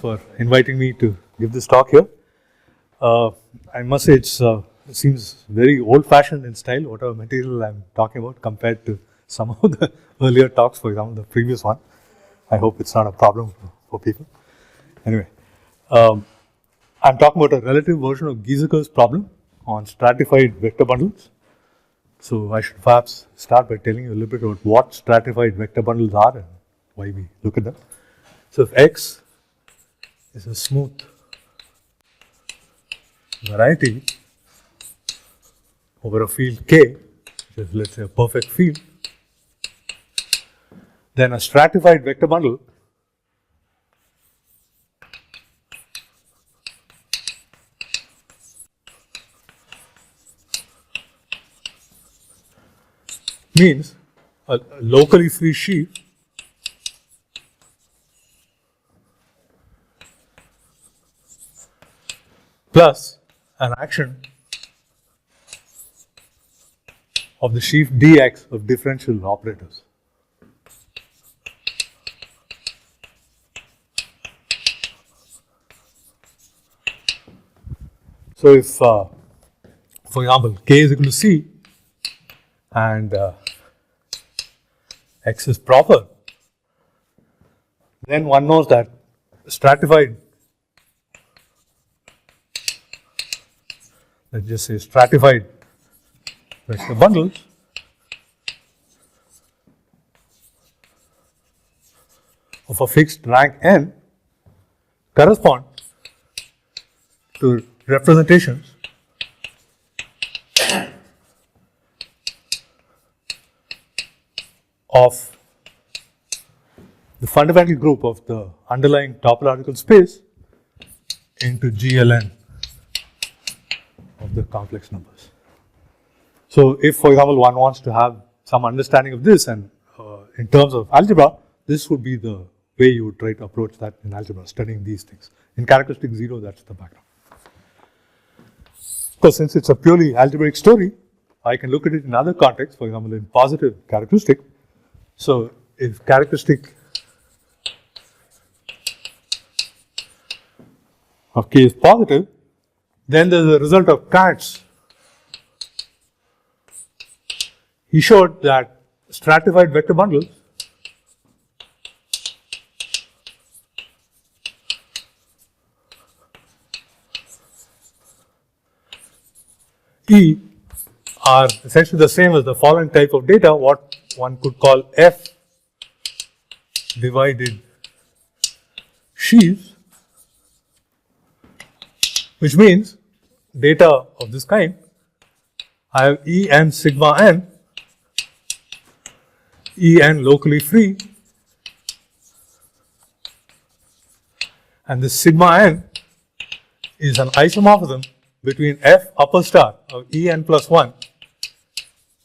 for inviting me to give this talk here. I must say it seems very old-fashioned in style, whatever material I'm talking about, compared to some of the earlier talks, for example, the previous one. I hope it's not a problem for people. Anyway, I'm talking about a relative version of Gieseker's problem on stratified vector bundles. So I should perhaps start by telling you a little bit about what stratified vector bundles are and why we look at them. So if X is a smooth variety over a field K, which is, let's say, a perfect field, then a stratified vector bundle means a locally free sheaf plus an action of the sheaf dx of differential operators. So if, for example, K is equal to C and X is proper, then one knows that stratified, let's just say stratified vector bundles of a fixed rank n correspond to representations of the fundamental group of the underlying topological space into GLN of the complex numbers. So if, for example, one wants to have some understanding of this, and in terms of algebra, this would be the way you would try to approach that in algebra, studying these things. In characteristic 0, that's the background. Because since it's a purely algebraic story, I can look at it in other contexts, for example, in positive characteristic. So if characteristic of K is positive, then there's a result of Katz. He showed that stratified vector bundles E are essentially the same as the following type of data, what one could call F divided sheaves, which means data of this kind, I have E n sigma n, E n locally free, and this sigma n is an isomorphism between F upper star of E n plus 1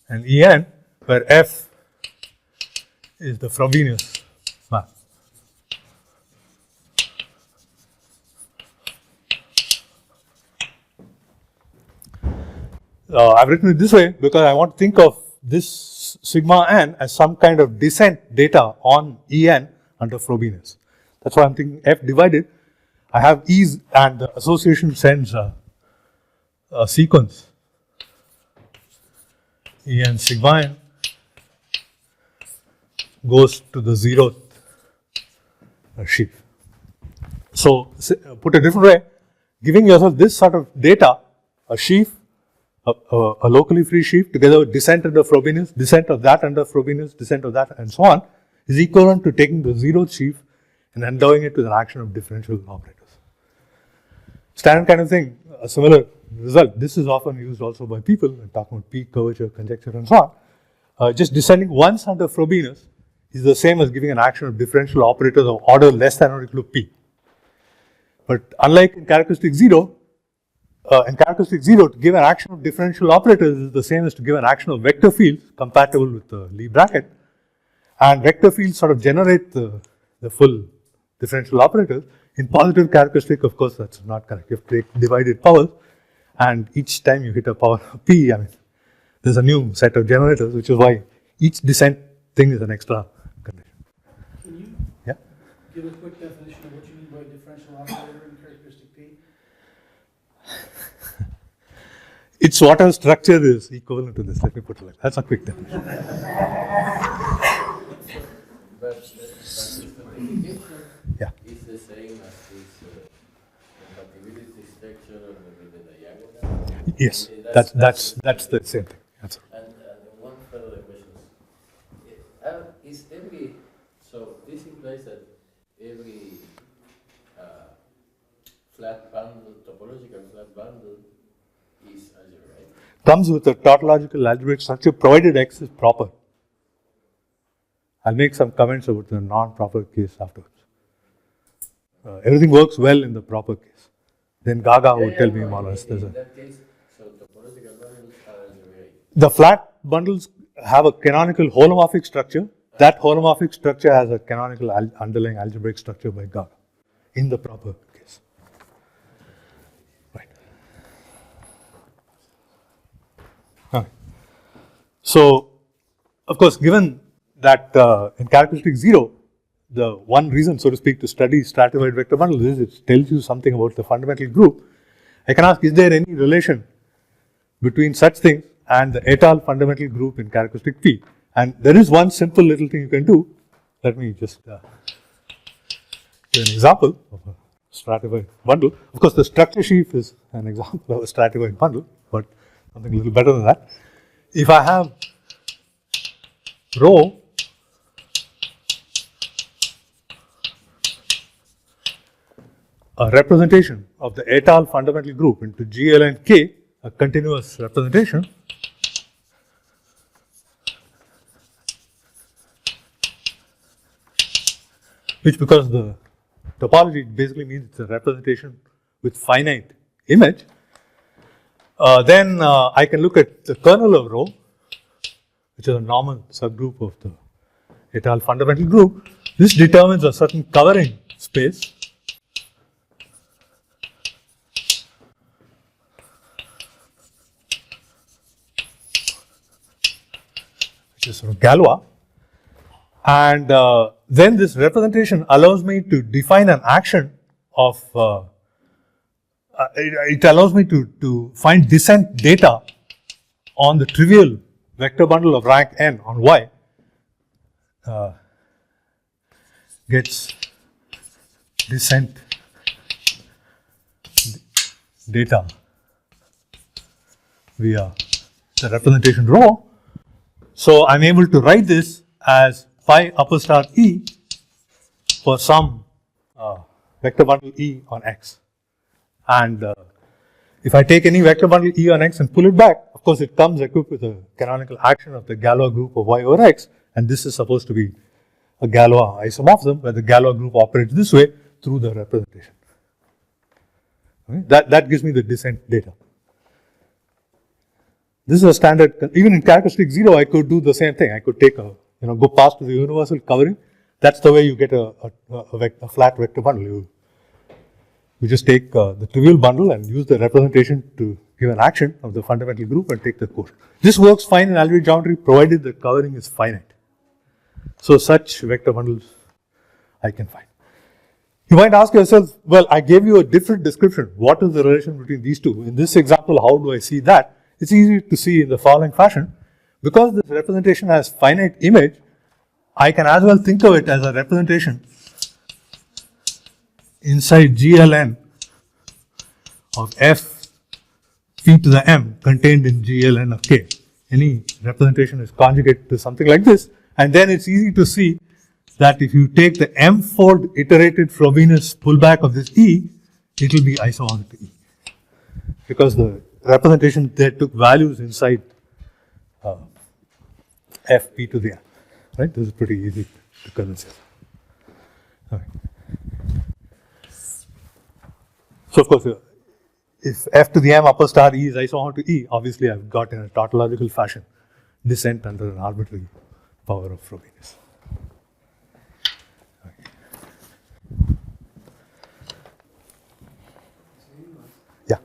and E n, where F is the Frobenius map. I've written it this way because I want to think of this sigma n as some kind of descent data on E n under Frobenius. That's why I'm thinking F divided. I have E's and the association sends a sequence E n sigma n goes to the 0th sheaf. So put a different way, giving yourself this sort of data, a sheaf, a locally free sheaf together with descent under Frobenius, descent of that under Frobenius, descent of that, and so on, is equivalent to taking the 0th sheaf and endowing it with an action of differential operators. Standard kind of thing, a similar result. This is often used also by people when talking about peak, curvature, conjecture, and so on. Just descending once under Frobenius is the same as giving an action of differential operators of order less than or equal to p. But unlike in characteristic 0, to give an action of differential operators is the same as to give an action of vector fields compatible with the Lie bracket. And vector fields sort of generate the full differential operators. In positive characteristic, of course, that's not correct. You have to take divided powers, and each time you hit a power of p, I mean, there's a new set of generators, which is why each descent thing is an extra condition. Can you give a quick definition of what you mean by differential operator in characteristic P? It's whatever structure is equivalent to this. Let me put it like that. That's a quick definition. But the stratification is the same as this compatibility structure with the diagonal? Yes, that's the same thing. Absolutely. And one further question is every, so this implies that every flat bundle, topological flat bundle is algebraic? Comes with a tautological algebraic structure provided X is proper. I'll make some comments about the non-proper case afterwards. Everything works well in the proper case. Then Gaga would tell me more or less. In that case, so topological bundles are algebraic. The flat bundles have a canonical holomorphic structure. That holomorphic structure has a canonical underlying algebraic structure by Gaga in the proper case. Right. Okay. So, of course, given that in characteristic 0, the one reason, so to speak, to study stratified vector bundles is it tells you something about the fundamental group. I can ask, is there any relation between such things and the étale fundamental group in characteristic P? And there is one simple little thing you can do. Let me just give an example of a stratified bundle. Of course, the structure sheaf is an example of a stratified bundle, but something a little better than that. If I have rho a representation of the étale fundamental group into GL and K, a continuous representation, which, because the topology basically means it's a representation with finite image, then I can look at the kernel of rho, which is a normal subgroup of the étale fundamental group. This determines a certain covering space which is sort of Galois, and then this representation allows me to define an action of, it allows me to find descent data on the trivial vector bundle of rank n on Y, gets descent data via the representation rho. So I'm able to write this as phi upper star E for some vector bundle E on X. And if I take any vector bundle E on X and pull it back, of course it comes equipped with a canonical action of the Galois group of Y over X, and this is supposed to be a Galois isomorphism where the Galois group operates this way through the representation. Okay? That gives me the descent data. This is a standard, even in characteristic 0, I could do the same thing. I could take a, go past to the universal covering. That's the way you get a flat vector bundle. You just take the trivial bundle and use the representation to give an action of the fundamental group and take the quotient. This works fine in algebraic geometry provided the covering is finite. So such vector bundles I can find. You might ask yourself, well, I gave you a different description. What is the relation between these two? In this example, how do I see that? It's easy to see in the following fashion. Because this representation has finite image, I can as well think of it as a representation inside GLN of f p to the m contained in GLN of k. Any representation is conjugate to something like this, and then it's easy to see that if you take the m-fold iterated Frobenius pullback of this E, it will be isomorphic to E. Because the representation there took values inside f p to the m. Right? This is pretty easy to convince yourself. Okay. So of course, if f to the m upper star E is isomorphic to E, obviously I've got in a tautological fashion descent under an arbitrary power of Frobenius. Okay. Yeah.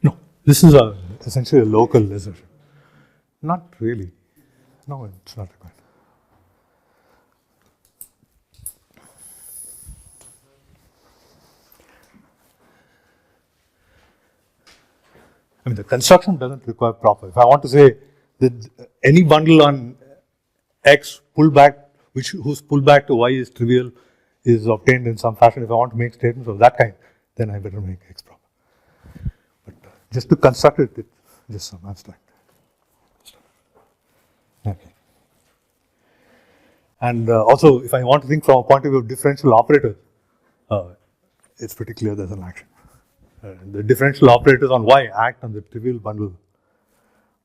No, this is essentially a local assertion. Not really. No, it's not required. I mean, the construction doesn't require proper. If I want to say that any bundle on X pullback, whose pullback to Y is trivial, is obtained in some fashion. If I want to make statements of that kind, then I better make X proper. But just to construct it, it's just some abstract. Okay. And also, if I want to think from a point of view of differential operators, it's pretty clear there's an action. The differential operators on Y act on the trivial bundle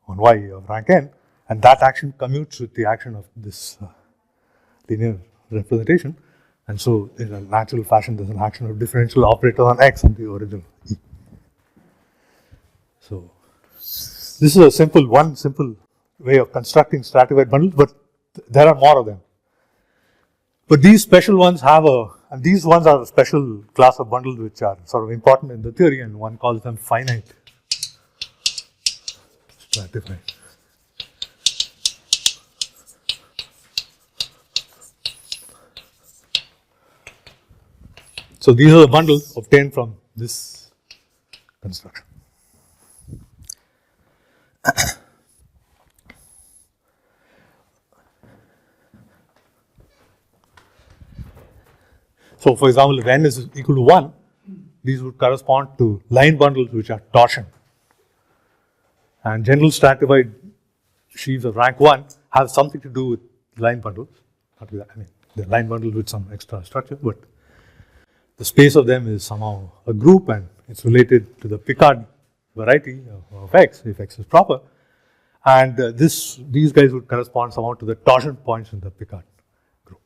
on Y of rank n, and that action commutes with the action of this linear representation, and so in a natural fashion there's an action of differential operator on X on the original E. So this is one simple way of constructing stratified bundles, but there are more of them. But these special ones and these ones are a special class of bundles which are sort of important in the theory, and one calls them finite stratified. So these are the bundles obtained from this construction. So for example, if n is equal to 1, these would correspond to line bundles which are torsion. And general stratified sheaves of rank 1 have something to do with line bundles. Not with that, I mean, they're line bundles with some extra structure, but the space of them is somehow a group, and it's related to the Picard variety of X, if X is proper. And these guys would correspond somehow to the torsion points in the Picard group.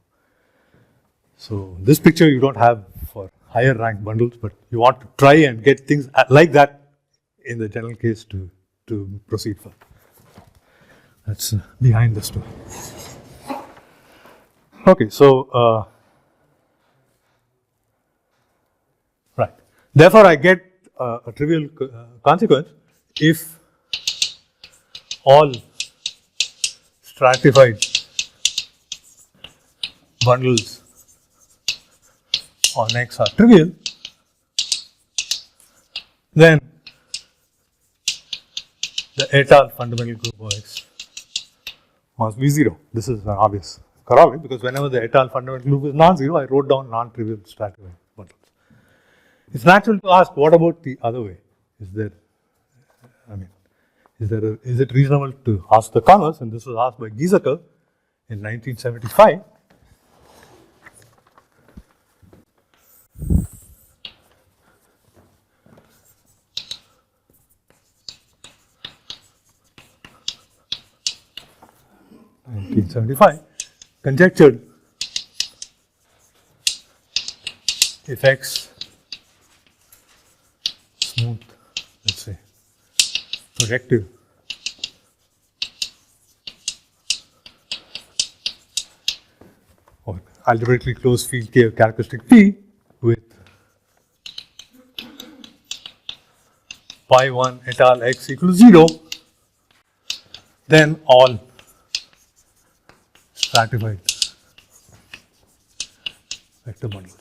So this picture you don't have for higher rank bundles, but you want to try and get things like that in the general case to proceed further. That's behind the story. Okay, so right. Therefore, I get a trivial consequence if all stratified bundles on X are trivial, then the étale fundamental group of X must be 0. This is an obvious corollary, because whenever the étale fundamental group is non-zero, I wrote down non-trivial stratified bundles. It's natural to ask, what about the other way? Is it reasonable to ask the converse? And this was asked by Gieseker in 1975. Conjectured if X smooth, let's say, projective or algebraically closed field K of characteristic P with pi 1 étale X equals 0, then all stratified vector bundles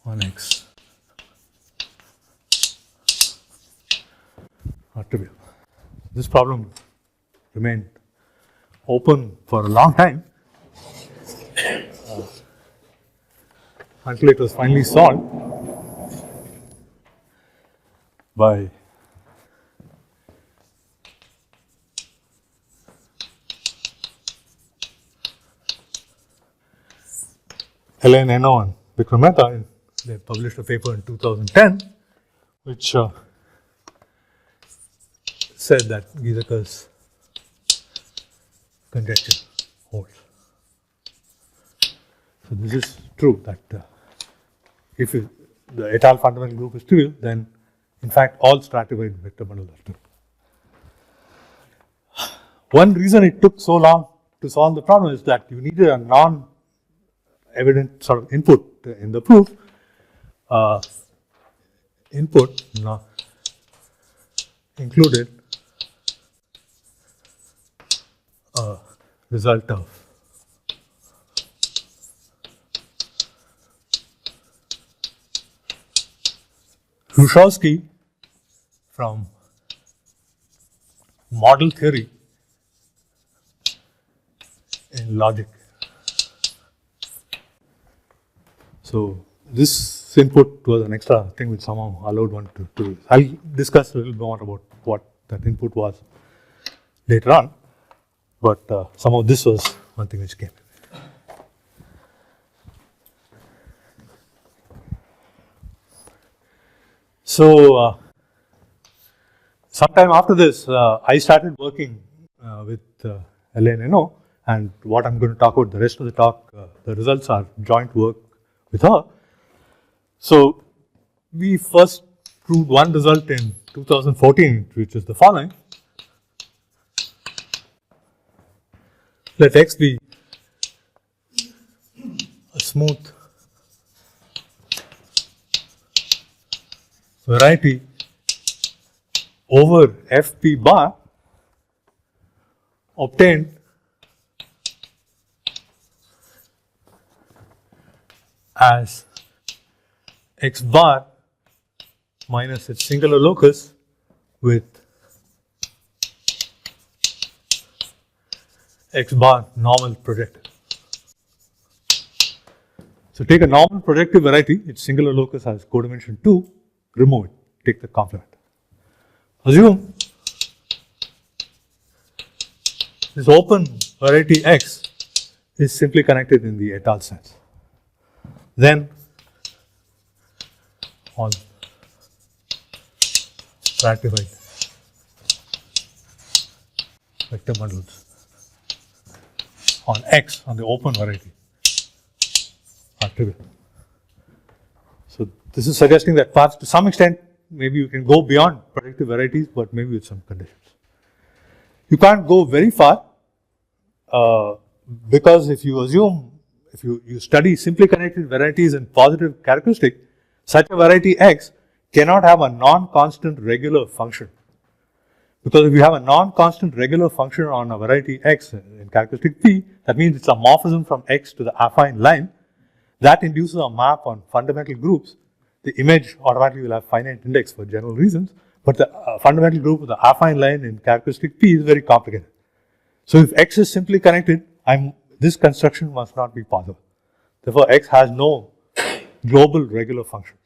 on X are trivial. This problem remained open for a long time until it was finally solved by Hélène Esnault and Vikram Mehta. They published a paper in 2010 which said that Gieseker's conjecture holds. So this is true that if the étale fundamental group is trivial, then in fact all stratified vector bundles are trivial. One reason it took so long to solve the problem is that you needed a non-evident sort of input in the proof. Input included a result of Hrushevsky from model theory in logic. So this input was an extra thing which somehow allowed one to do. I'll discuss a little more about what that input was later on, but somehow this was one thing which came. So sometime after this, I started working with Hélène Esnault, and what I'm going to talk about the rest of the talk, the results are joint work with her. So we first proved one result in 2014, which is the following. Let X be a smooth variety over Fp bar obtained as X bar minus its singular locus with X bar normal projective. So take a normal projective variety, its singular locus has codimension 2, remove it, take the complement. Assume this open variety X is simply connected in the étale sense. Then on stratified vector bundles on X on the open variety are trivial. So this is suggesting that perhaps to some extent maybe you can go beyond projective varieties, but maybe with some conditions. You can't go very far because if you assume, if you study simply connected varieties and positive characteristic, such a variety X cannot have a non-constant regular function. Because if you have a non-constant regular function on a variety X in characteristic P, that means it's a morphism from X to the affine line. That induces a map on fundamental groups. The image automatically will have finite index for general reasons, but the fundamental group of the affine line in characteristic P is very complicated. So if X is simply connected, this construction must not be possible. Therefore, X has no global regular functions.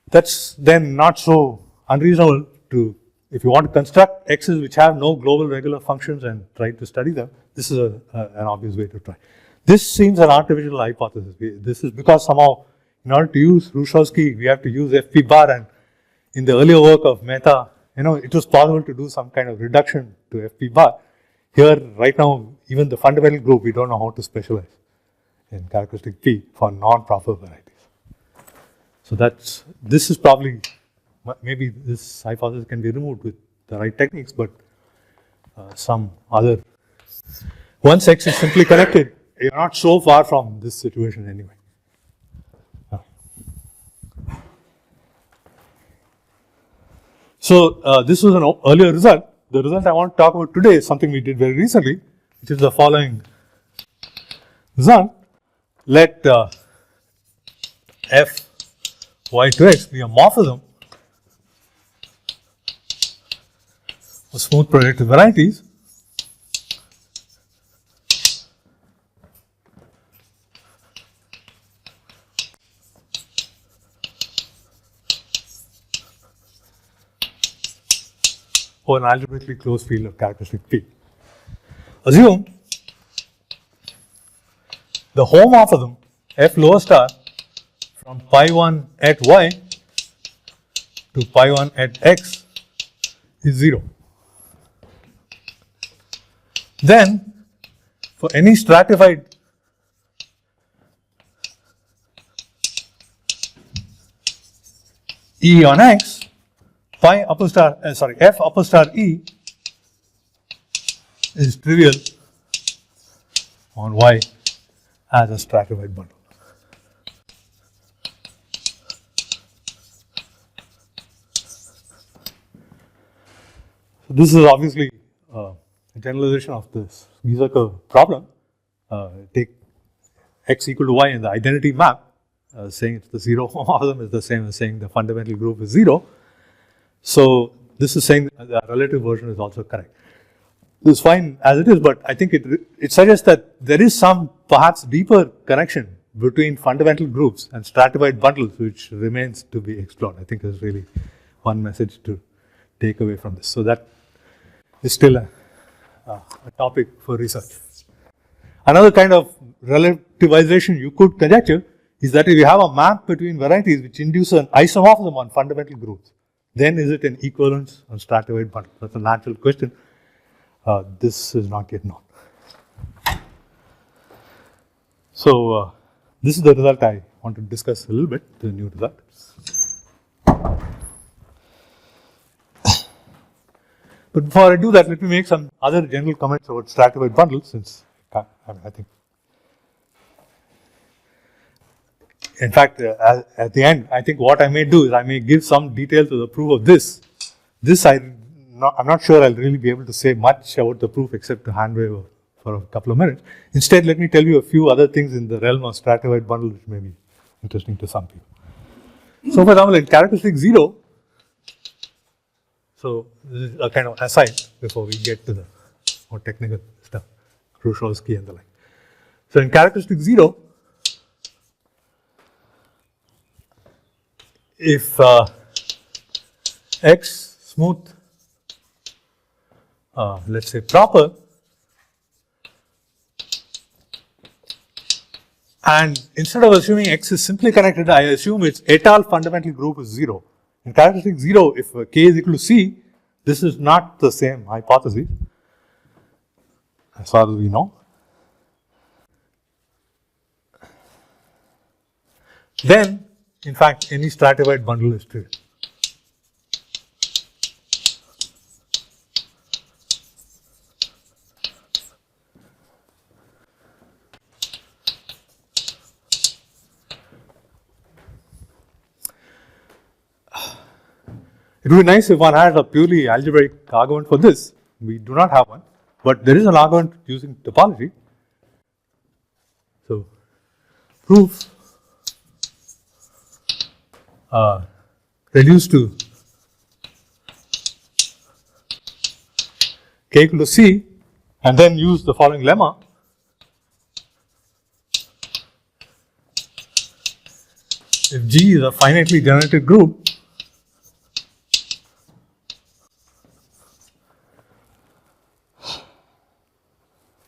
That's then not so unreasonable to, if you want to construct X's which have no global regular functions and try to study them, this is an obvious way to try. This seems an artificial hypothesis. This is because somehow in order to use Ruzhkovsky, we have to use Fp bar, and in the earlier work of Mehta, it was possible to do some kind of reduction to Fp bar. Here, right now, even the fundamental group, we don't know how to specialize in characteristic P for non-proper varieties. So this is probably, maybe this hypothesis can be removed with the right techniques, but some other, once X is simply connected, you're not so far from this situation anyway. So this was an earlier result. The result I want to talk about today is something we did very recently, which is the following result. Let f y to x be a morphism of smooth projective varieties for an algebraically closed field of characteristic P. Assume the homomorphism f lower star from pi 1 at y to pi 1 at x is 0. Then for any stratified E on x, pi upper star, f upper star E is trivial on y as a stratified bundle. So this is obviously a generalization of this Gieseker problem. Take x equal to y in the identity map, saying it's the zero homomorphism is the same as saying the fundamental group is 0. So this is saying that the relative version is also correct. This is fine as it is, but I think it suggests that there is some perhaps deeper connection between fundamental groups and stratified bundles, which remains to be explored. I think is really one message to take away from this. So that is still a topic for research. Another kind of relativization you could conjecture is that if you have a map between varieties which induce an isomorphism on fundamental groups, then is it an equivalence on stratified bundle? That's a natural question. This is not yet known. So this is the result I want to discuss a little bit, the new result. But before I do that, let me make some other general comments about stratified bundles, since I think, in fact, at the end, I think what I may do is I may give some detail to the proof of this. I'm not sure I'll really be able to say much about the proof except to hand wave for a couple of minutes. Instead, let me tell you a few other things in the realm of stratified bundle which may be interesting to some people. So, for example, in characteristic 0, so this is a kind of aside before we get to the more technical stuff, Khrushchevsky and the like. So, in characteristic 0, if X smooth, let's say proper, and instead of assuming X is simply connected, I assume its étale fundamental group is 0. In characteristic 0, if K is equal to C, this is not the same hypothesis, as far as we know. Then, in fact, any stratified bundle is trivial. It would be nice if one had a purely algebraic argument for this. We do not have one, but there is an argument using topology. So, proof reduced to K equal to C, and then use the following lemma. If G is a finitely generated group,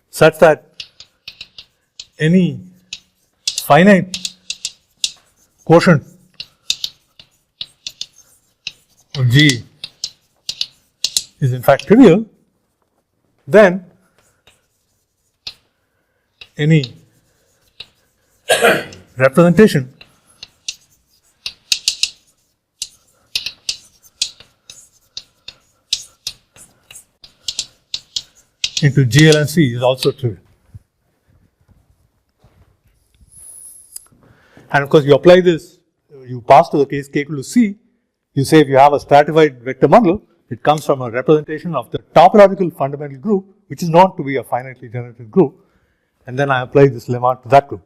such that any finite quotient of G is in fact trivial, then any representation into GL and C is also trivial. And of course, you apply this, you pass to the case K equal to C, you say if you have a stratified vector bundle, it comes from a representation of the topological fundamental group, which is known to be a finitely generated group, and then I apply this lemma to that group.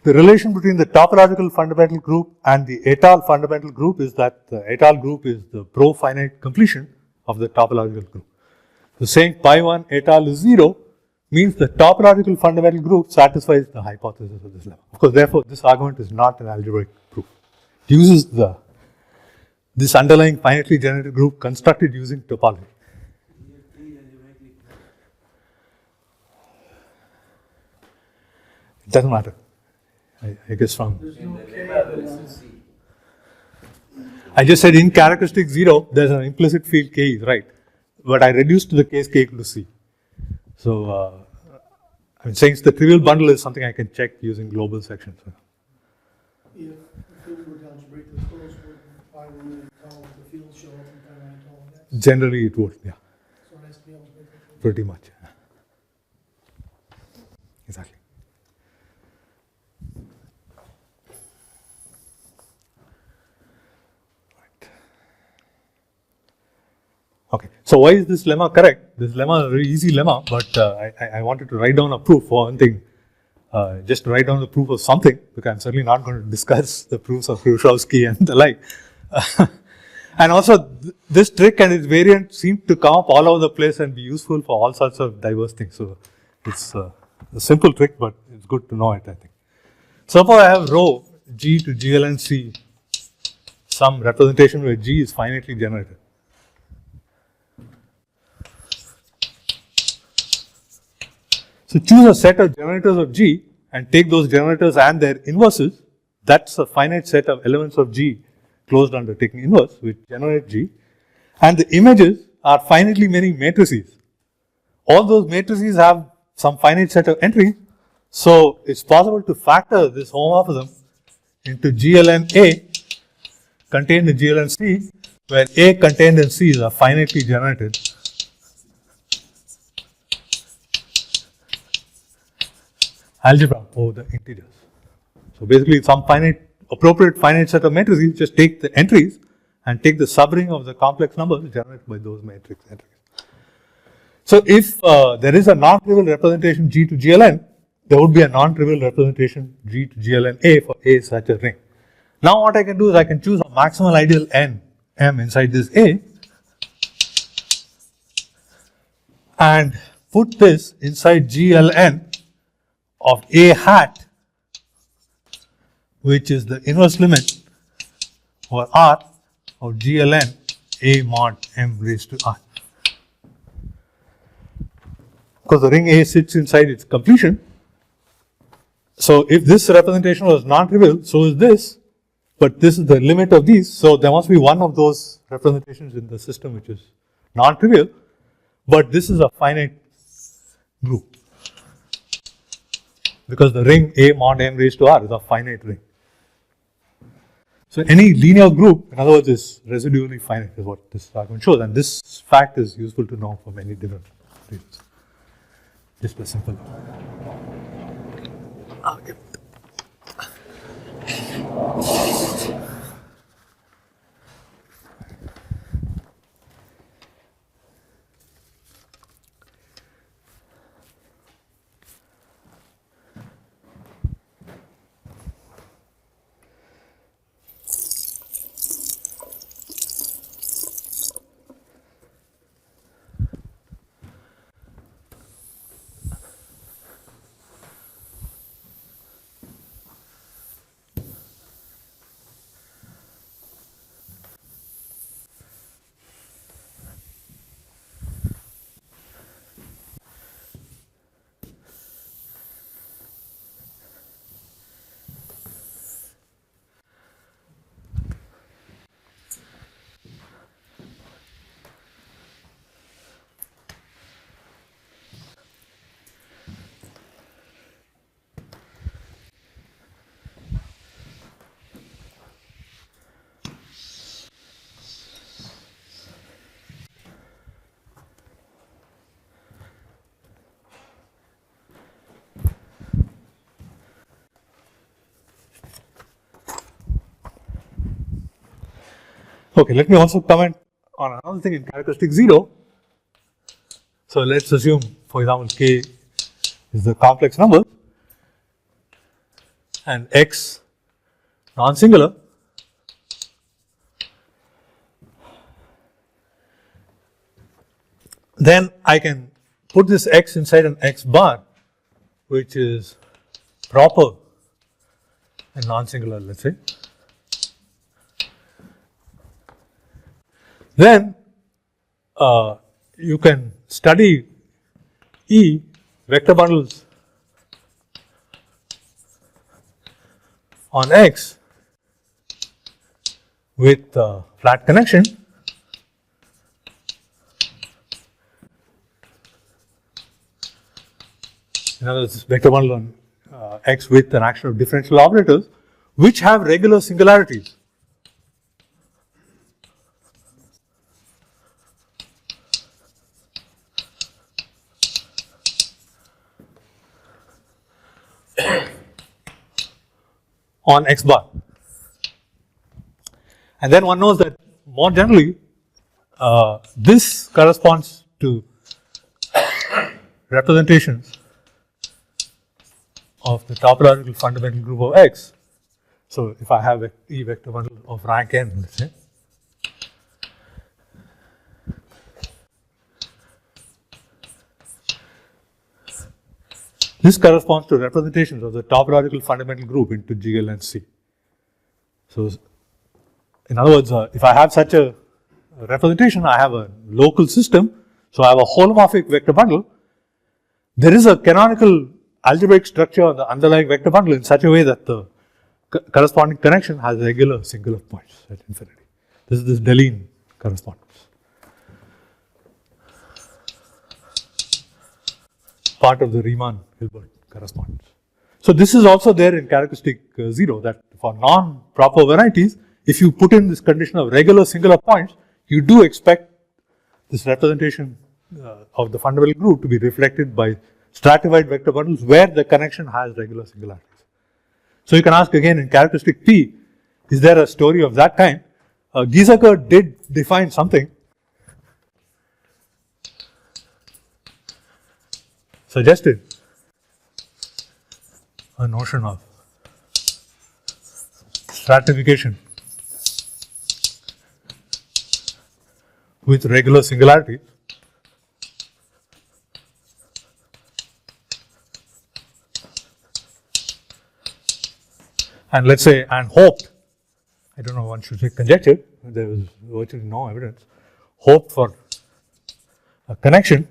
The relation between the topological fundamental group and the étale fundamental group is that the étale group is the pro-finite completion of the topological group. So saying pi 1 étale is 0 means the topological fundamental group satisfies the hypothesis of this lemma. Of course, therefore, this argument is not an algebraic proof. It uses this underlying finitely generated group constructed using topology. It doesn't matter. I guess from. I just said in characteristic 0, there's an implicit field K is right. But I reduced to the case K equal to C. So, I'm saying the trivial bundle is something I can check using global sections. If the field were algebraic, the close would, I would call the field show up in finite all that. Generally, it would, yeah. So it has to be algebraic. Pretty much. Yeah. Exactly. Okay, so why is this lemma correct? This lemma is a very easy lemma, but I wanted to write down a proof for one thing. Just to write down the proof of something, because I'm certainly not going to discuss the proofs of Khrushchevsky and the like. And also, this trick and its variant seem to come up all over the place and be useful for all sorts of diverse things. So, it's a simple trick, but it's good to know it, I think. Suppose I have rho G to GLN C, some representation where G is finitely generated. So, choose a set of generators of G and take those generators and their inverses. That's a finite set of elements of G closed under taking inverse, which generate G. And the images are finitely many matrices. All those matrices have some finite set of entries. So, it's possible to factor this homomorphism into GLN A contained in GLN C, where A contained in C is a finitely generated algebra over the integers. So, basically some appropriate finite set of matrices, just take the entries and take the subring of the complex numbers generated by those matrix entries. So, if there is a non-trivial representation G to GLN, there would be a non-trivial representation G to GLN A for A such a ring. Now, what I can do is I can choose a maximal ideal N M inside this A and put this inside GLN of A hat, which is the inverse limit over R of GLN A mod M raised to R. Because the ring A sits inside its completion. So, if this representation was non-trivial, so is this, but this is the limit of these. So, there must be one of those representations in the system which is non-trivial, but this is a finite group. Because the ring A mod M raised to R is a finite ring. So, any linear group, in other words, is residually finite, is what this argument shows, and this fact is useful to know for many different reasons. Just a simple argument. Okay, let me also comment on another thing in characteristic 0. So, let us assume, for example, k is the complex number and x non-singular. Then I can put this x inside an x bar, which is proper and non-singular, let us say. Then you can study E vector bundles on X with flat connection. In other words, vector bundle on X with an action of differential operators which have regular singularities. On X bar. And then one knows that more generally this corresponds to representations of the topological fundamental group of X. So, if I have E vector bundle of rank n, let us say, This corresponds to representations of the topological fundamental group into GL and C. So, in other words, if I have such a representation, I have a local system, so I have a holomorphic vector bundle. There is a canonical algebraic structure on the underlying vector bundle in such a way that the corresponding connection has regular singular points at infinity. This is this Deligne correspondence. Part of the Riemann-Hilbert correspondence. So this is also there in characteristic 0, that for non-proper varieties, if you put in this condition of regular singular points, you do expect this representation of the fundamental group to be reflected by stratified vector bundles where the connection has regular singularities. So you can ask again in characteristic P, is there a story of that kind? Gieseker did define something, suggested a notion of stratification with regular singularities. And let's say, and hoped, I don't know, one should say conjecture, there was virtually no evidence, hoped for a connection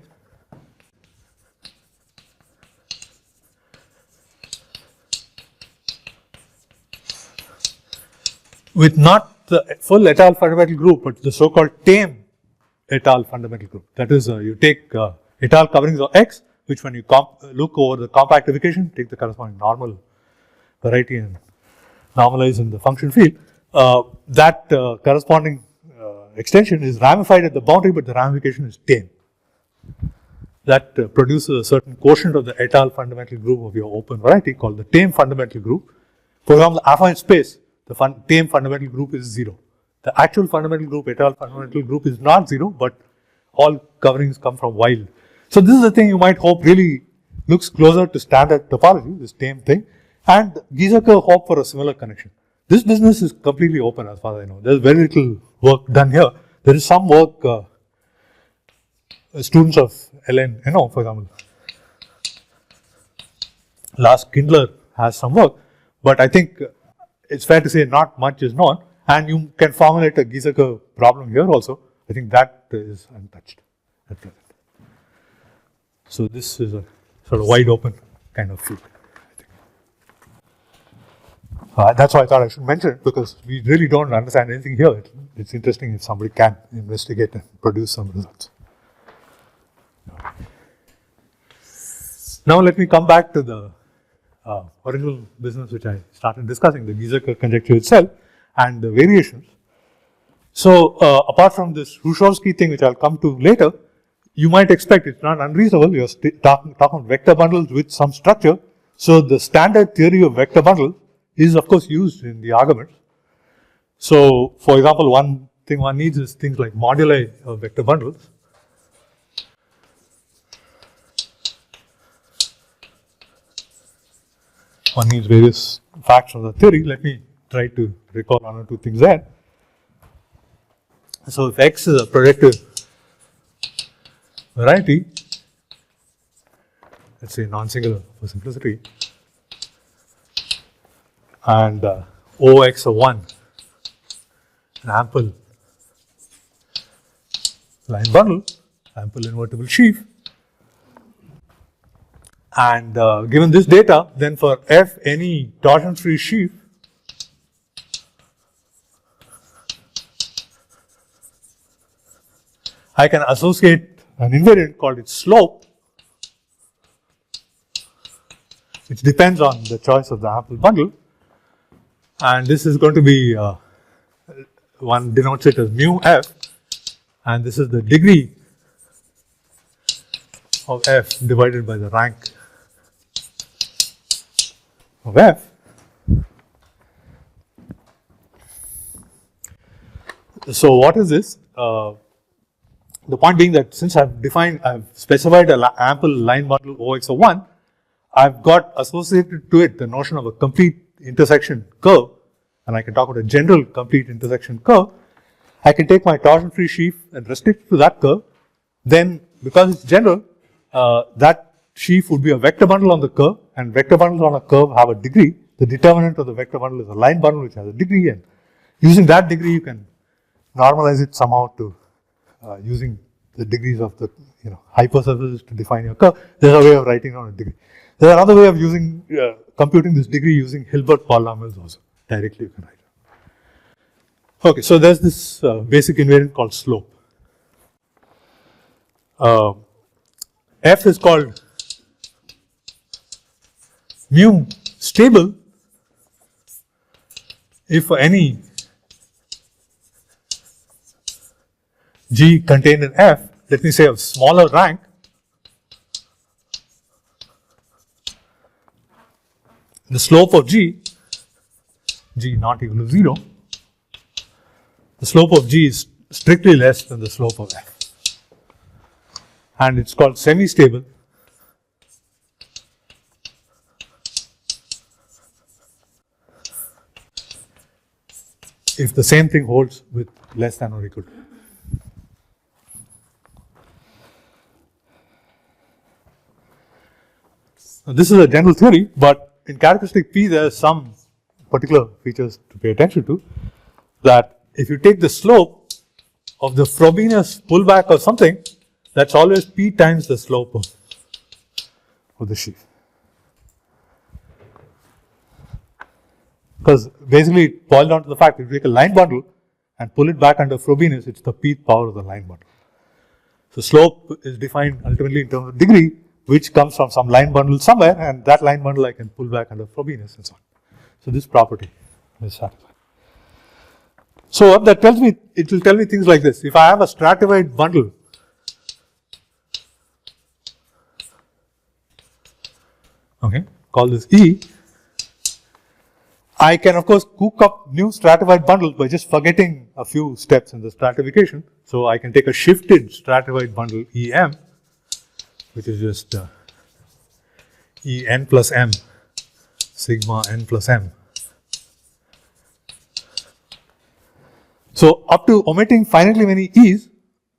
with not the full étale fundamental group, but the so-called tame étale fundamental group. That is, you take étale coverings of X, which when you look over the compactification, take the corresponding normal variety and normalize in the function field, that corresponding extension is ramified at the boundary, but the ramification is tame. That produces a certain quotient of the étale fundamental group of your open variety called the tame fundamental group. For example, the affine space, the tame fundamental group is 0. The actual fundamental group, étale fundamental group, is not 0, but all coverings come from wild. So this is the thing you might hope really looks closer to standard topology, this tame thing, and Gieseker hoped for a similar connection. This business is completely open as far as I know. There is very little work done here. There is some work, students of Hélène Esnault, for example. Lars Kindler has some work, but I think it's fair to say not much is known, and you can formulate a Gieseker problem here also. I think that is untouched at present. So this is a sort of wide open kind of field. That's why I thought I should mention it, because we really don't understand anything here. It's interesting if somebody can investigate and produce some results. Now let me come back to the original business which I started discussing, the Gieseker conjecture itself and the variations. So apart from this Hrushevsky thing, which I'll come to later, you might expect, it's not unreasonable, you're talking about vector bundles with some structure. So the standard theory of vector bundles is of course used in the arguments. So for example, one thing one needs is things like moduli of vector bundles. One needs various facts of the theory. Let me try to recall one or two things there. So if X is a projective variety, let's say non-singular for simplicity, and OX of 1, an ample line bundle, ample invertible sheaf, and given this data, then for F any torsion-free sheaf, I can associate an invariant called its slope, which depends on the choice of the ample bundle, and this is going to be, one denotes it as mu F, and this is the degree of F divided by the rank of F. So what is this? The point being that since I've specified an ample line bundle OX of 1, I've got associated to it the notion of a complete intersection curve, and I can talk about a general complete intersection curve. I can take my torsion-free sheaf and restrict it to that curve. Then, because it's general, that sheaf would be a vector bundle on the curve, and vector bundles on a curve have a degree. The determinant of the vector bundle is a line bundle which has a degree, and using that degree you can normalize it somehow to using the degrees of the hypersurfaces to define your curve. There's a way of writing down a degree. There's another way of using computing this degree using Hilbert polynomials also. Directly you can write it. Okay, so there's this basic invariant called slope. F is called mu stable if for any G contained in F, let me say of smaller rank, the slope of G not equal to 0, the slope of G is strictly less than the slope of F. And it's called semi-stable if the same thing holds with less than or equal to. Now, this is a general theory, but in characteristic P there are some particular features to pay attention to, that if you take the slope of the Frobenius pullback or something, that's always P times the slope of the sheaf. Because basically it boils down to the fact that if you take a line bundle and pull it back under Frobenius, it's the pth power of the line bundle. So slope is defined ultimately in terms of degree, which comes from some line bundle somewhere, and that line bundle I can pull back under Frobenius and so on. So this property is satisfied. So what that tells me, it will tell me things like this. If I have a stratified bundle, okay, call this E, I can of course cook up new stratified bundles by just forgetting a few steps in the stratification. So I can take a shifted stratified bundle EM, which is just En plus M sigma n plus m. So up to omitting finitely many E's,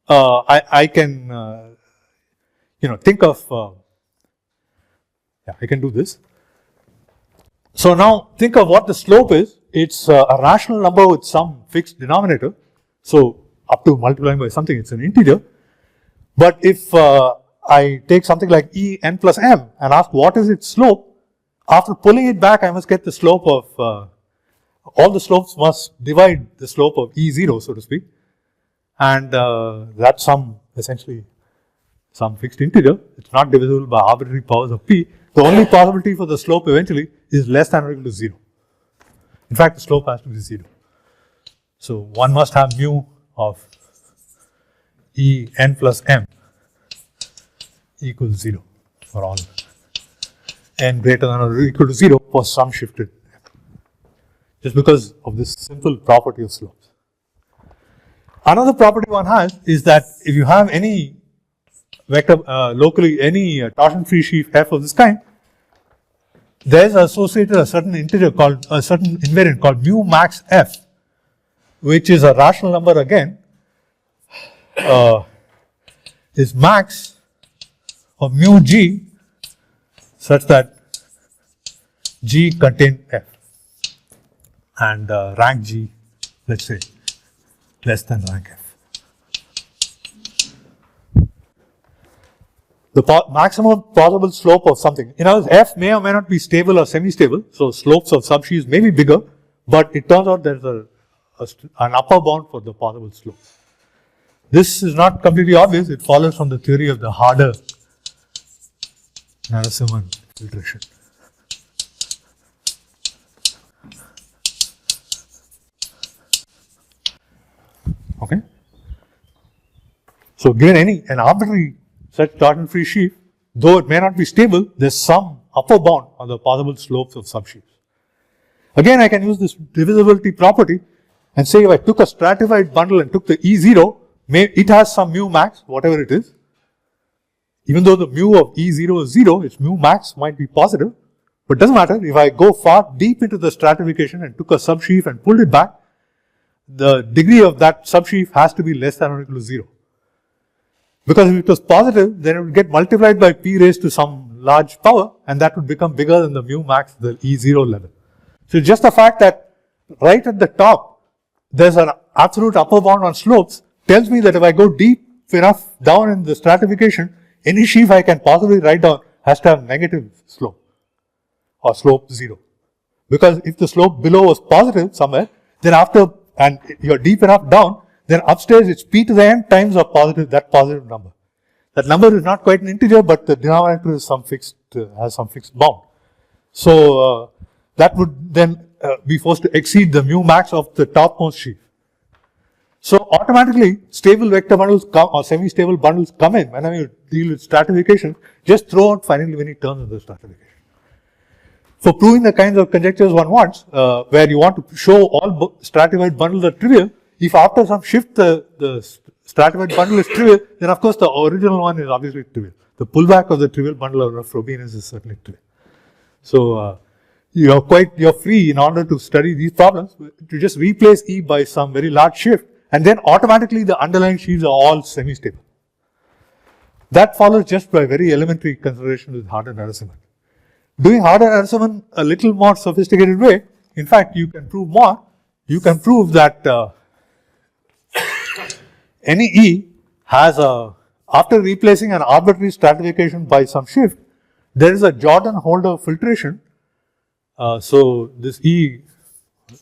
I can think of I can do this. So now think of what the slope is. It's a rational number with some fixed denominator. So up to multiplying by something, it's an integer. But if I take something like E n plus m and ask what is its slope, after pulling it back, I must get the slope of all the slopes must divide the slope of E0, so to speak, and that's essentially some fixed integer. It's not divisible by arbitrary powers of p. The only possibility for the slope eventually is less than or equal to 0. In fact, the slope has to be 0. So one must have mu of E n plus m equals 0 for all n greater than or equal to 0 for some shifted m, just because of this simple property of slopes. Another property one has is that if you have any vector locally, any torsion-free sheaf f of this kind, there is associated a certain integer called a certain invariant called mu max f, which is a rational number again, is max of mu g such that g contain f and rank g, let's say, less than rank f. The maximum possible slope of something. In other words, f may or may not be stable or semi-stable, so slopes of subsheaves may be bigger, but it turns out there is an upper bound for the possible slope. This is not completely obvious. It follows from the theory of the harder Narasimhan filtration. Okay. So given an arbitrary such torsion-free sheaf, though it may not be stable, there's some upper bound on the possible slopes of subsheaves. Again, I can use this divisibility property and say if I took a stratified bundle and took the E0, it has some mu max, whatever it is. Even though the mu of E0 is 0, its mu max might be positive, but it doesn't matter. If I go far deep into the stratification and took a subsheaf and pulled it back, the degree of that subsheaf has to be less than or equal to 0. Because if it was positive, then it would get multiplied by p raised to some large power, and that would become bigger than the mu max, the E0 level. So just the fact that right at the top, there's an absolute upper bound on slopes, tells me that if I go deep enough down in the stratification, any sheaf I can possibly write down has to have negative slope, or slope 0. Because if the slope below was positive somewhere, then after, and you're deep enough down, then upstairs it's p to the n times a positive, that positive number. That number is not quite an integer, but the denominator is some fixed, has some fixed bound. So that would then be forced to exceed the mu max of the topmost sheaf. So automatically stable vector bundles come, or semi-stable bundles come in whenever you deal with stratification. Just throw out finitely many terms of the stratification. For proving the kinds of conjectures one wants, where you want to show all stratified bundles are trivial, if after some shift the stratified bundle is trivial, then of course the original one is obviously trivial. The pullback of the trivial bundle of Frobenius is certainly trivial. So you're free in order to study these problems to just replace E by some very large shift, and then automatically the underlying sheaves are all semi-stable. That follows just by very elementary consideration with Harder-Narasimhan. Doing Harder-Narasimhan a little more sophisticated way, in fact you can prove more. You can prove that any E has a, after replacing an arbitrary stratification by some shift, there is a Jordan-Holder filtration. So this E,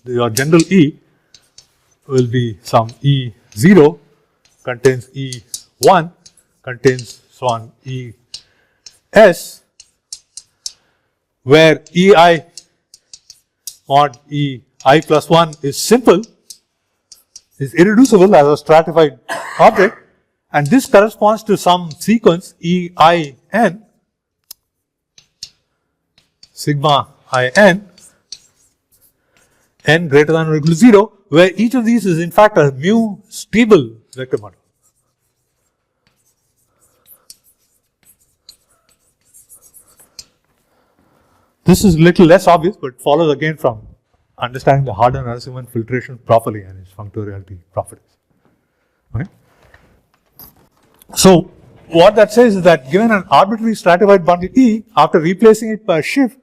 your general E, will be some E0, contains E1, contains so on Es, where EI mod EI plus 1 is simple, is irreducible as a stratified object, and this corresponds to some sequence EIN, sigma IN, n greater than or equal to 0, where each of these is in fact a mu stable vector bundle. This is a little less obvious, but follows again from understanding the Harder-Narasimhan filtration properly and its functoriality properties. Okay. So what that says is that given an arbitrary stratified bundle E, after replacing it by a shift,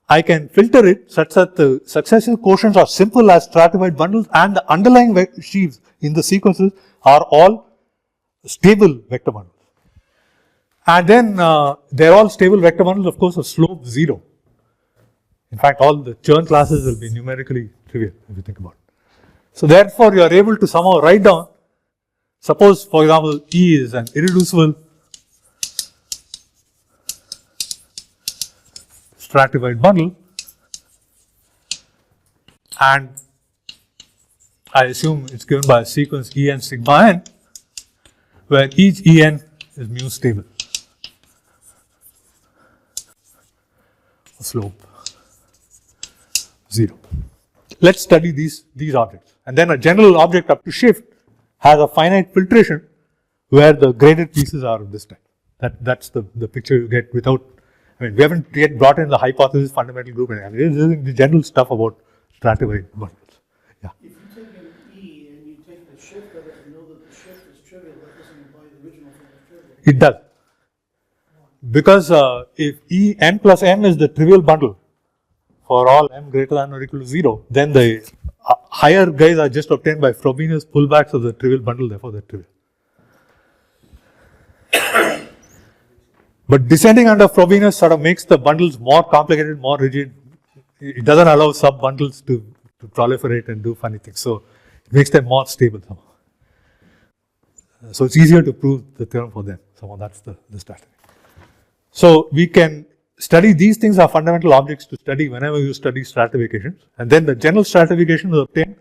I can filter it such that the successive quotients are simple as stratified bundles, and the underlying sheaves in the sequences are all stable vector bundles. And then they're all stable vector bundles, of course, of slope 0. In fact, all the Chern classes will be numerically trivial if you think about it. So therefore, you are able to somehow write down, suppose for example, E is an irreducible stratified bundle, and I assume it's given by a sequence En sigma n, where each En is mu stable, slope 0. Let's study these objects, and then a general object up to shift has a finite filtration where the graded pieces are of this type. That's the picture you get without. I mean, we haven't yet brought in the hypothesis fundamental group, and we're using the general stuff about stratified bundles. Yeah. If you take an E and you take the shift of it and know that the shift is trivial, that doesn't imply the original thing is trivial. It does. Because if E n plus m is the trivial bundle for all m greater than or equal to 0, then the higher guys are just obtained by Frobenius pullbacks of the trivial bundle, therefore they're trivial. But descending under Frobenius sort of makes the bundles more complicated, more rigid. It doesn't allow sub bundles to proliferate and do funny things. So it makes them more stable somehow. So it's easier to prove the theorem for them. Somehow that's the strategy. So we can study these things are fundamental objects to study whenever you study stratifications. And then the general stratification is obtained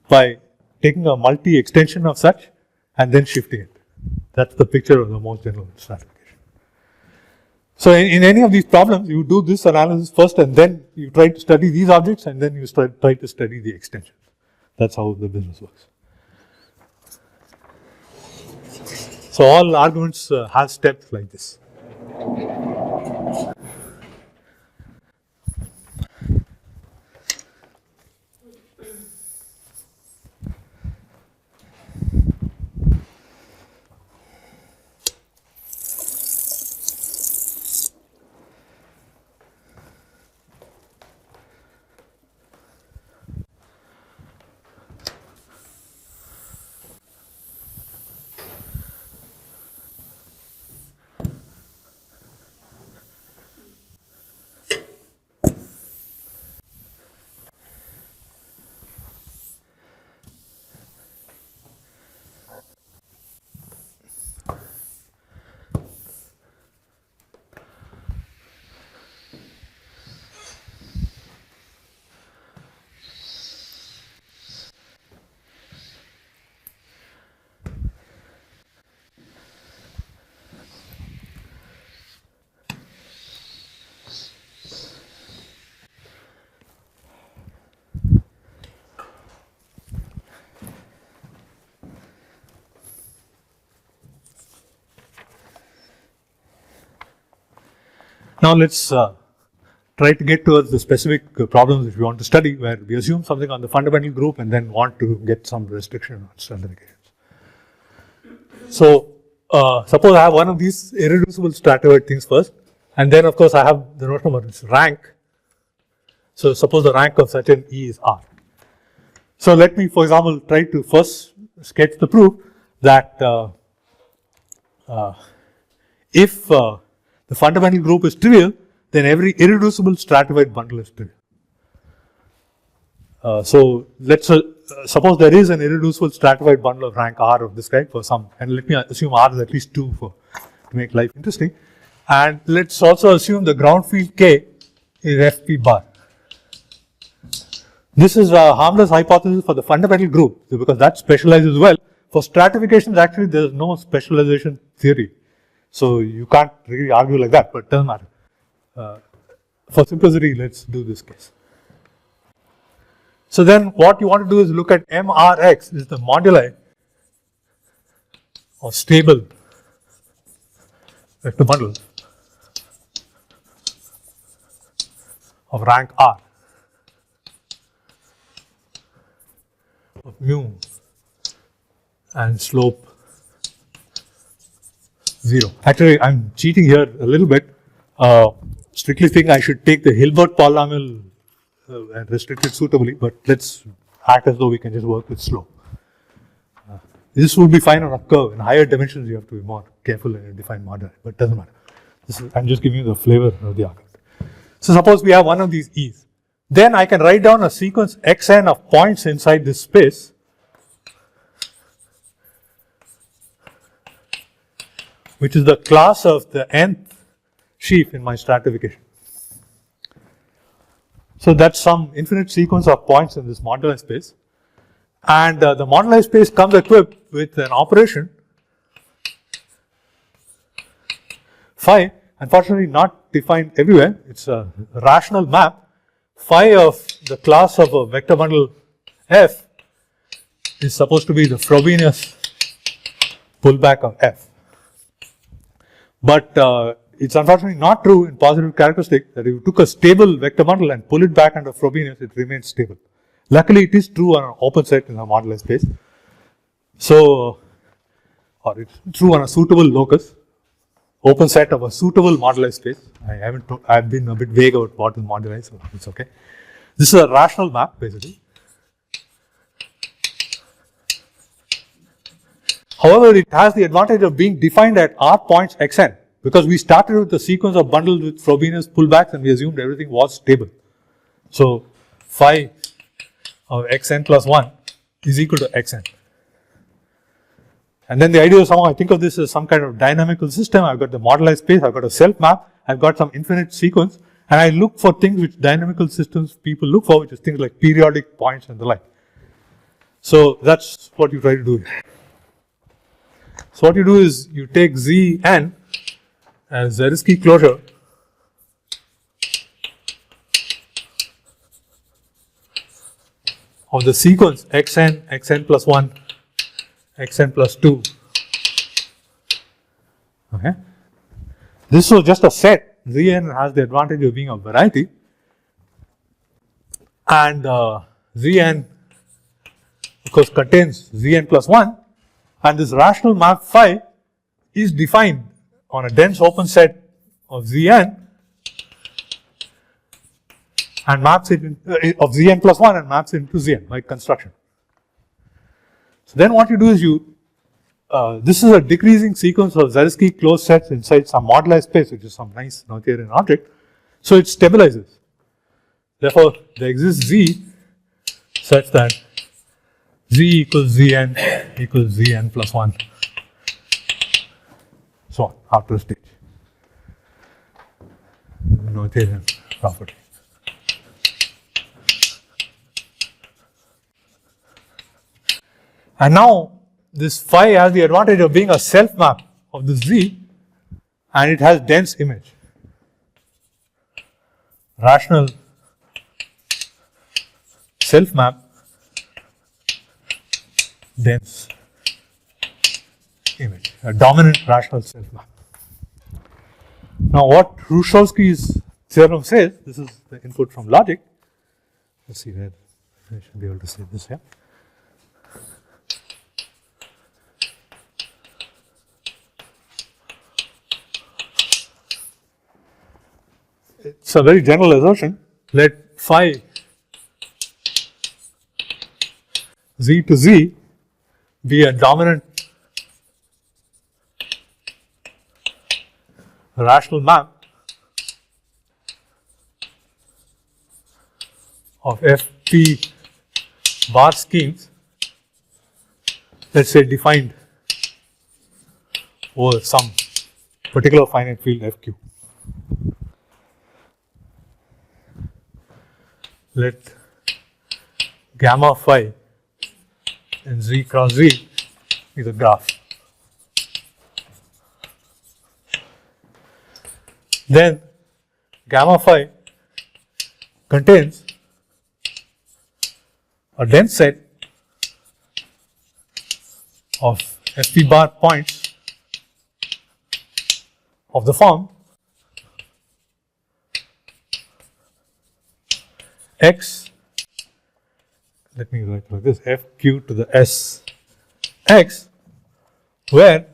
by taking a multi-extension of such and then shifting it. That's the picture of the most general stratification. So in any of these problems, you do this analysis first, and then you try to study these objects, and then you try to study the extensions. That's how the business works. So all arguments have steps like this. Now let's try to get towards the specific problems which we want to study, where we assume something on the fundamental group and then want to get some restriction on stratifications. So suppose I have one of these irreducible stratified things first, and then of course I have the notion of its rank. So suppose the rank of such an E is R. So let me, for example, try to first sketch the proof that if the fundamental group is trivial, then every irreducible stratified bundle is trivial. So let's suppose there is an irreducible stratified bundle of rank R of this kind for some, and let me assume R is at least 2 to make life interesting. And let's also assume the ground field K is FP bar. This is a harmless hypothesis for the fundamental group because that specializes well. For stratifications, actually, there is no specialization theory. So you can't really argue like that, but it doesn't matter. For simplicity, let's do this case. So then what you want to do is look at MRX is the moduli of stable vector bundle of rank R of mu and slope 0. Actually, I'm cheating here a little bit. Strictly speaking, I should take the Hilbert polynomial and restrict it suitably, but let's act as though we can just work with slope. This would be fine on a curve. In higher dimensions, you have to be more careful and define moduli, but it doesn't matter. I'm just giving you the flavor of the argument. So suppose we have one of these E's. Then I can write down a sequence xn of points inside this space, which is the class of the nth sheaf in my stratification. So that's some infinite sequence of points in this moduli space. And the moduli space comes equipped with an operation phi, unfortunately not defined everywhere. It's a rational map. Phi of the class of a vector bundle F is supposed to be the Frobenius pullback of F. But it's unfortunately not true in positive characteristic that if you took a stable vector bundle and pull it back under Frobenius, it remains stable. Luckily, it is true on an open set in a moduli space. So, or it's true on a suitable locus, open set of a suitable moduli space. I've been a bit vague about what is moduli, so it's okay. This is a rational map, basically. However, it has the advantage of being defined at R points xn, because we started with a sequence of bundles with Frobenius pullbacks and we assumed everything was stable. So, phi of xn plus 1 is equal to xn. And then the idea is somehow I think of this as some kind of dynamical system. I've got the moduli space, I've got a self map, I've got some infinite sequence, and I look for things which dynamical systems people look for, which is things like periodic points and the like. So that's what you try to do. So what you do is you take Zn as Zariski closure of the sequence xn, xn plus 1, xn plus 2. Okay. This was just a set. Zn has the advantage of being a variety, and Zn of course contains Zn plus 1, and this rational map phi is defined on a dense open set of Zn and maps it of Zn plus 1 and maps it into Zn by construction. So then what you do is this is a decreasing sequence of Zariski closed sets inside some moduli space, which is some nice Noetherian object. So it stabilizes. Therefore, there exists Z such that Z equals Zn equals Zn plus 1, so on, after a stage. Noetherian property. And now, this phi has the advantage of being a self map of the Z, and it has dense image. Rational self map, dense image, a dominant rational self map. Now, what Hruszczowski's theorem says, this is the input from logic. Let's see where I should be able to see this here. It's a very general assertion. Let phi z to z be a dominant rational map of FP bar schemes, let's say defined over some particular finite field FQ. Let gamma phi and z cross z is a graph. Then gamma phi contains a dense set of FP bar points of the form x, let me write like this, FQ to the S x, where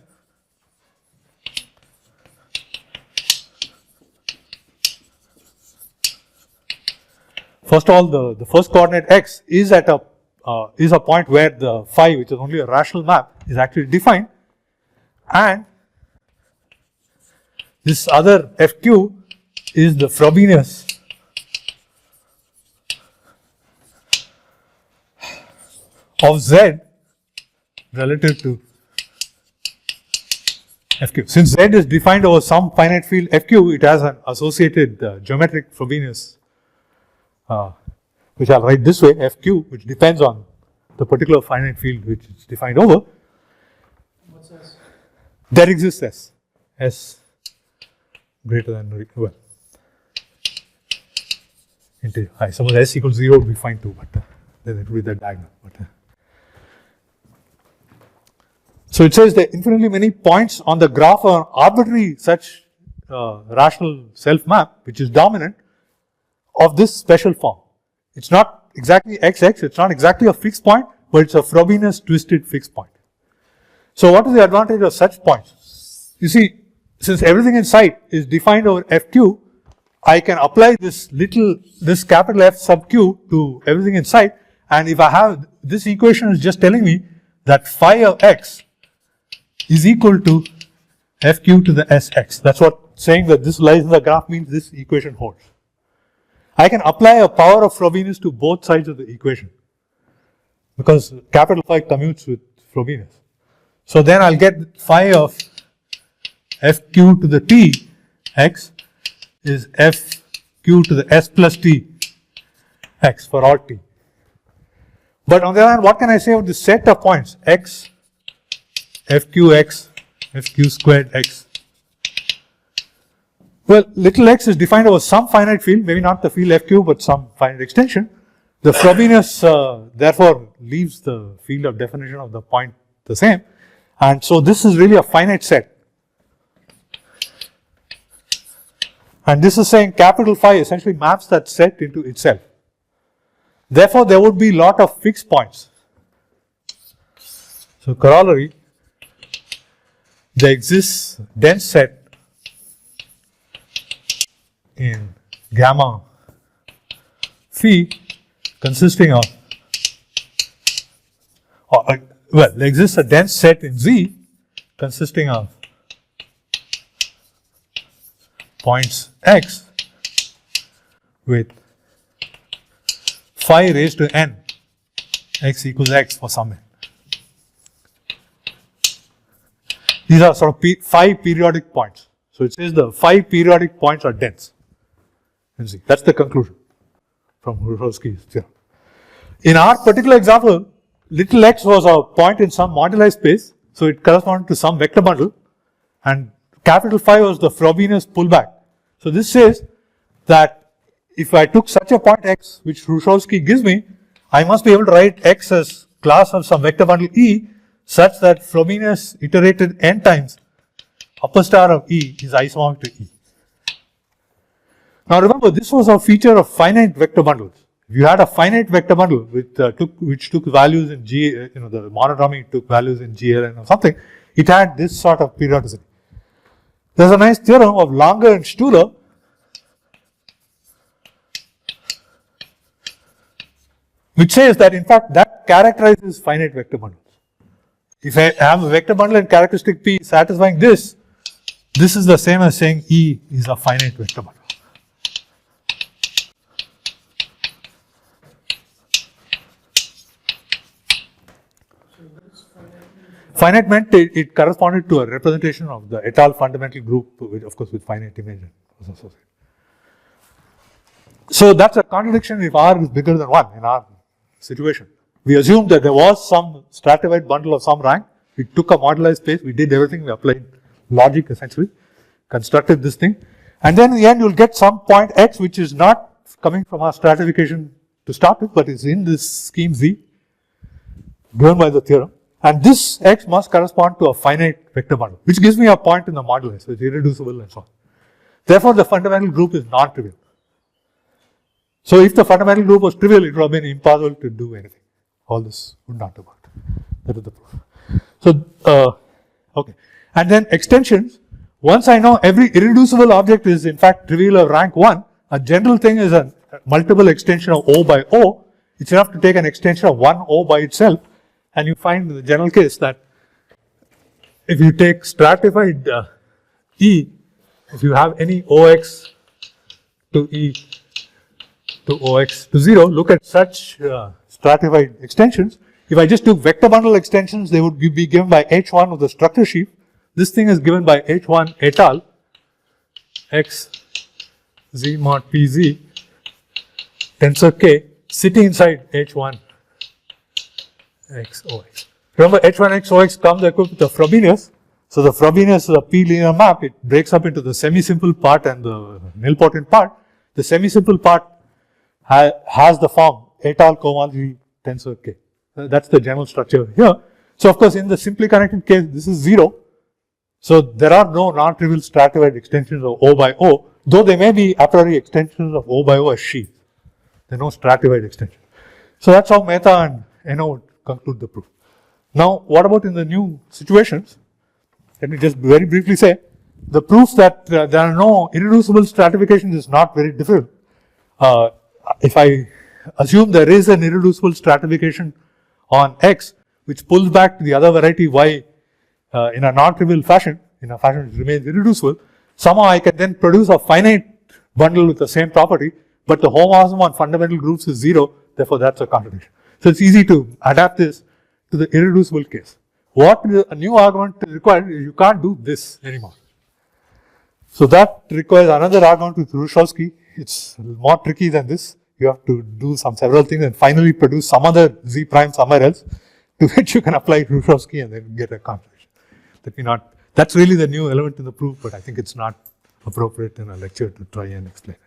first of all, the first coordinate x is at a point where the phi, which is only a rational map, is actually defined, and this other FQ is the Frobenius of Z relative to FQ. Since Z is defined over some finite field FQ, it has an associated geometric Frobenius, which I'll write this way, FQ, which depends on the particular finite field which is defined over. What's S? There exists S. S greater than or equal, well, integer. I suppose S equals 0 would be fine too, but then it would be the diagonal. But, so it says that infinitely many points on the graph are arbitrary such rational self map which is dominant of this special form. It's not exactly XX, it's not exactly a fixed point, but it's a Frobenius twisted fixed point. So what is the advantage of such points? You see, since everything in sight is defined over FQ, I can apply this capital F sub Q to everything in sight, and if I have, this equation is just telling me that phi of x is equal to FQ to the SX. That's what saying that this lies in the graph means this equation holds. I can apply a power of Frobenius to both sides of the equation because capital Phi commutes with Frobenius. So then I'll get phi of FQ to the T x is FQ to the S plus T x for all T. But on the other hand, what can I say of this set of points? X, FQX, FQ squared x. Well, little x is defined over some finite field, maybe not the field FQ, but some finite extension. The Frobenius, therefore, leaves the field of definition of the point the same. And so this is really a finite set. And this is saying capital Phi essentially maps that set into itself. Therefore, there would be a lot of fixed points. So, corollary, there exists dense set in gamma phi consisting of, well, there exists a dense set in Z consisting of points x with phi raised to n, x equals x for some n. These are sort of 5 periodic points. So it says the 5 periodic points are dense. And see, that's the conclusion from Hruszczowski's theorem. In our particular example, little x was a point in some moduli space, so it corresponded to some vector bundle, and capital Phi was the Frobenius pullback. So this says that if I took such a point x, which Hruszczowski gives me, I must be able to write x as class of some vector bundle E, such that Frobenius iterated n times upper star of E is isomorphic to E. Now remember, this was a feature of finite vector bundles. If you had a finite vector bundle which took values in G, the monatomy took values in GLN or something, it had this sort of periodicity. There's a nice theorem of Langer and Stuhler which says that in fact that characterizes finite vector bundles. If I have a vector bundle and characteristic P satisfying this is the same as saying E is a finite vector bundle. Finite meant it corresponded to a representation of the étale fundamental group, which of course with finite image was associated. So that's a contradiction if R is bigger than 1 in our situation. We assumed that there was some stratified bundle of some rank. We took a modularized space, we did everything, we applied logic essentially, constructed this thing, and then in the end you'll get some point X which is not coming from our stratification to start with, but is in this scheme Z, given by the theorem. And this X must correspond to a finite vector bundle, which gives me a point in the moduli, so it's irreducible and so on. Therefore, the fundamental group is non-trivial. So if the fundamental group was trivial, it would have been impossible to do anything. All this would not have worked. That is the proof. So, okay. And then extensions. Once I know every irreducible object is in fact trivial of rank 1, a general thing is a multiple extension of O by O. It's enough to take an extension of one O by itself, and you find in the general case that if you take stratified E, if you have any OX to E to OX to 0, look at such stratified extensions. If I just took vector bundle extensions, they would be given by H1 of the structure sheaf. This thing is given by H1 étale X Z mod PZ tensor K sitting inside H1 XOX. Remember, H1 XOX comes equipped with the Frobenius. So the Frobenius is a P-linear map. It breaks up into the semi-simple part and the nilpotent part. The semi-simple part has the form étale cohomology tensor K. That's the general structure here. So of course, in the simply connected case, this is 0. So there are no non-trivial stratified extensions of O by O, though there may be a priori extensions of O by O as sheath. There are no stratified extensions. So that's how Mehta and Esnault would conclude the proof. Now, what about in the new situations? Let me just very briefly say, the proof that there are no irreducible stratifications is not very difficult. If I assume there is an irreducible stratification on X, which pulls back to the other variety Y in a non-trivial fashion, in a fashion which remains irreducible, somehow I can then produce a finite bundle with the same property, but the homomorphism on fundamental groups is 0, therefore that's a contradiction. So it's easy to adapt this to the irreducible case. What a new argument is required is you can't do this anymore. So that requires another argument with Hrushevsky. It's more tricky than this. You have to do several things and finally produce some other Z prime somewhere else to which you can apply Hrushevsky and then get a contradiction. That's really the new element in the proof, but I think it's not appropriate in a lecture to try and explain it.